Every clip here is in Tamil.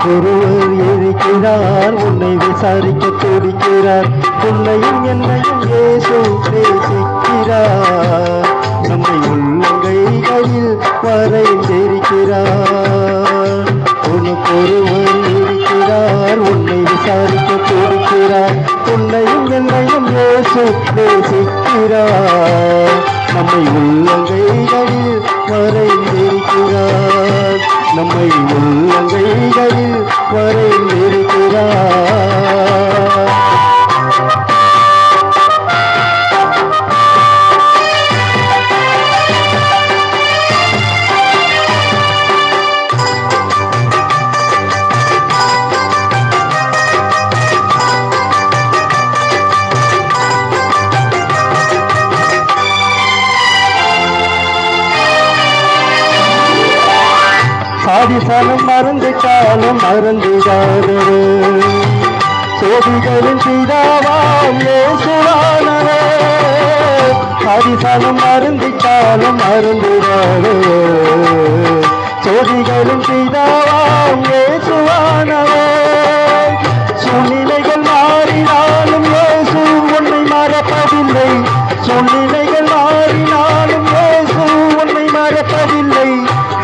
உனக்கொருவர் இருக்கிறார், உன்னை விசாரிக்க துடிக்கிறார். உன்னையும் என்னையும் இயேசு நேசிக்கிறார். நம்மை உள்ளங்கைகளில் வரைந்திருக்கிறார். உனக்கொருவர் இருக்கிறார், உன்னை விசாரிக்க துடிக்கிறார். உன்னையும் என்னையும் இயேசு நேசிக்கிறார். நம்மை உள்ளங்கைகளில் வரைந்திருக்கிறார். நம்மை உள்ளங்கைகளில் வரைந்திருக்கிறார். சாதிசாலம் மறந்துட்டாலும் மறந்துடாதவர், சோதிகளின் பிதாவாம் இயேசுவானவர். சாதிசாலம் மறந்துட்டாலும் மறந்துடாதவர், சோதிகளின் பிதாவாம் இயேசுவானவர். சூழ்நிலைகள் மாறினாலும் இயேசு உன்னை மறப்பதில்லை. சூழ்நிலைகள் மாறினாலும் இயேசு உன்னை மறப்பதில்லை.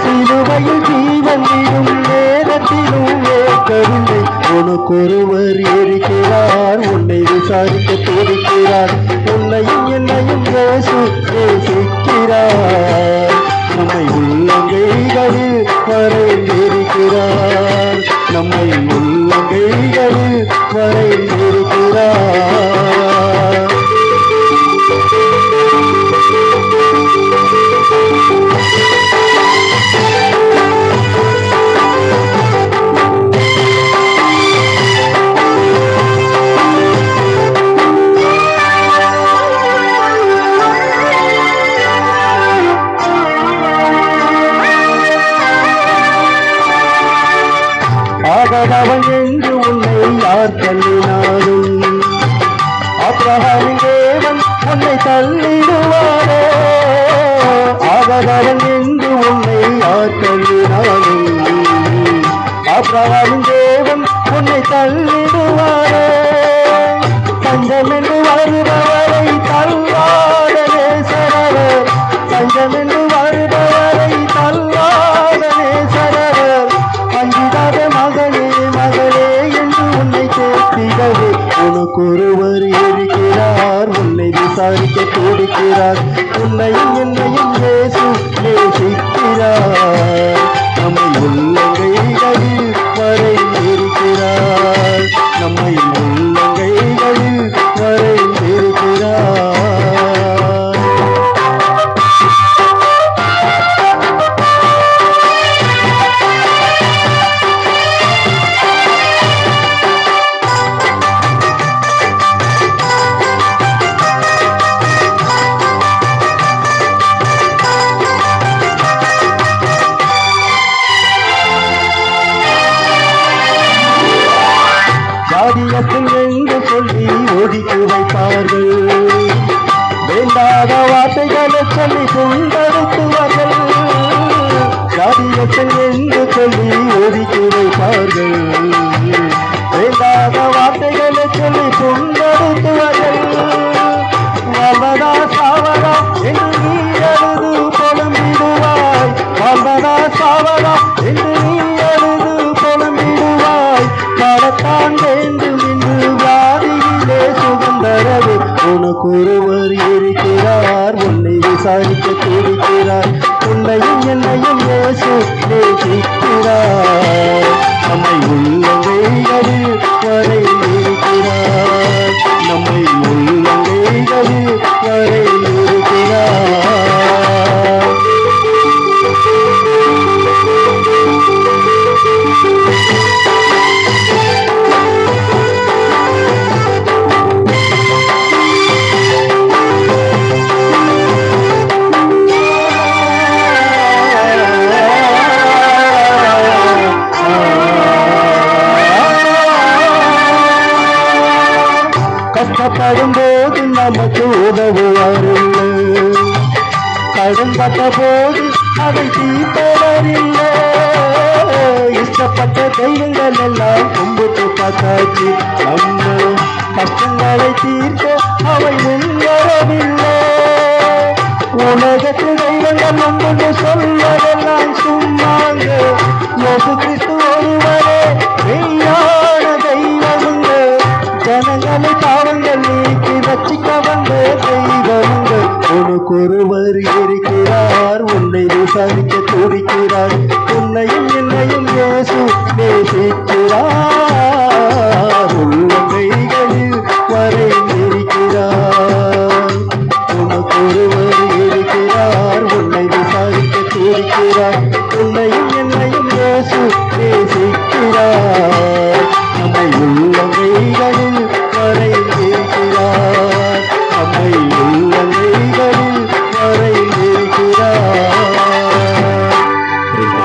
சிலுவையில் ஜீவன் விடும் நேரத்திலும் ஏற்கவில்லை. உனக்கொருவர் இருக்கிறார், உன்னை விசாரிக்க துடிக்கிறார். உன்னையும் என்னையும் இயேசு நேசிக்கிறார். நம்மை உள்ளங்கைகளில் வரைந்திருக்கிறார். நம்மை உள்ளங்கைகளில் வரைந்திருக்கிறார். ஆகாதவன் என்று உன்னை யார் தள்ளினாலும் ஆபிரகாமின் தேவன் உன்னை தள்ளிடுவாரே. ஆகாதவன் என்று உன்னை யார் தள்ளினாலும் ஆபிரகாமின் தேவன் உன்னை தள்ளிடுவாரே. தஞ்சம் என்று வருபவரை தள்ளாத நேசரவர், தஞ்சம் என்று வருபவரை தள்ளாத நேசரவர். அஞ்சிடாத மகனே மகளே என்று உன்னை கேட்கிறதே. உனக்கொருவர் இருக்கிறார், உன்னை விசாரிக்க துடிக்கிறார். உன்னையும் என்னையும் இயேசு நேசிக்கிறார். நம்மை உள்ளங்கைகளில் வரைந்திருக்கிறார். நம்மை உள்ளங்கைகளில் வரைந்திருக்கிறார். ஜாதியத்தில் என்று சொல்லி ஒதுக்கி வைப்பார்கள். வேண்டாத வார்த்தைகளை சொல்லி கொண்டடுத்துவார்கள். ஜாதியத்தில் என்று சொல்லி ஒதுக்கி வைப்பார்கள். வேண்டாத வார்த்தைகளை சொல்லி கொண்டடுத்துவார்கள். வாழ்வதா சாவதா என்று நீ அழுது புலம்பிடுவாய். வாழ்வதா சாவதா என்று நீ அழுது புலம்பிடுவாய். வாழத்தான் வேண்டும் என்று வியாதியிலே சுகந்தரவே. உனக்கொருவர் இருக்கிறார், உன்னை விசாரிக்க துடிக்கிறார். உன்னையும் என்னையும் இயேசு நேசிக்கிறார். நம்மை உள்ளங்கைகளில் வரைந்திருக்கிறார். நம்மை உள்ளங்கைகளில் வரைந்திருக்கிறார். கஷ்டப்படும் போது நமக்கு உதவுவாரில்லை. கடன் பட்ட போது அதை தீர்ப்பவரில்லை. ஏகப்பட்ட தெய்வங்கள் எல்லாம் கும்பிட்டு பார்த்தாச்சு, நம்ம கஷ்டங்களை தீர்க்க அவை முன்வரவில்லை. உலகத்து தெய்வங்கள் ஒன்று சொல்வதெல்லாம் சும்மாங்க, இயேசு கிறிஸ்து ஒருவரே மெய்யான தெய்வமுங்க. ஜனங்களை பாவங்கள் நீக்கி ரட்சிக்க வந்த தெய்வமுங்க. உனக்கு ஒருவர் இருக்கிறார், உன்னை விசாரிக்க துடிக்கிறார், உன்னையும் என்னையும் இயேசு நேசிக்கிறார்.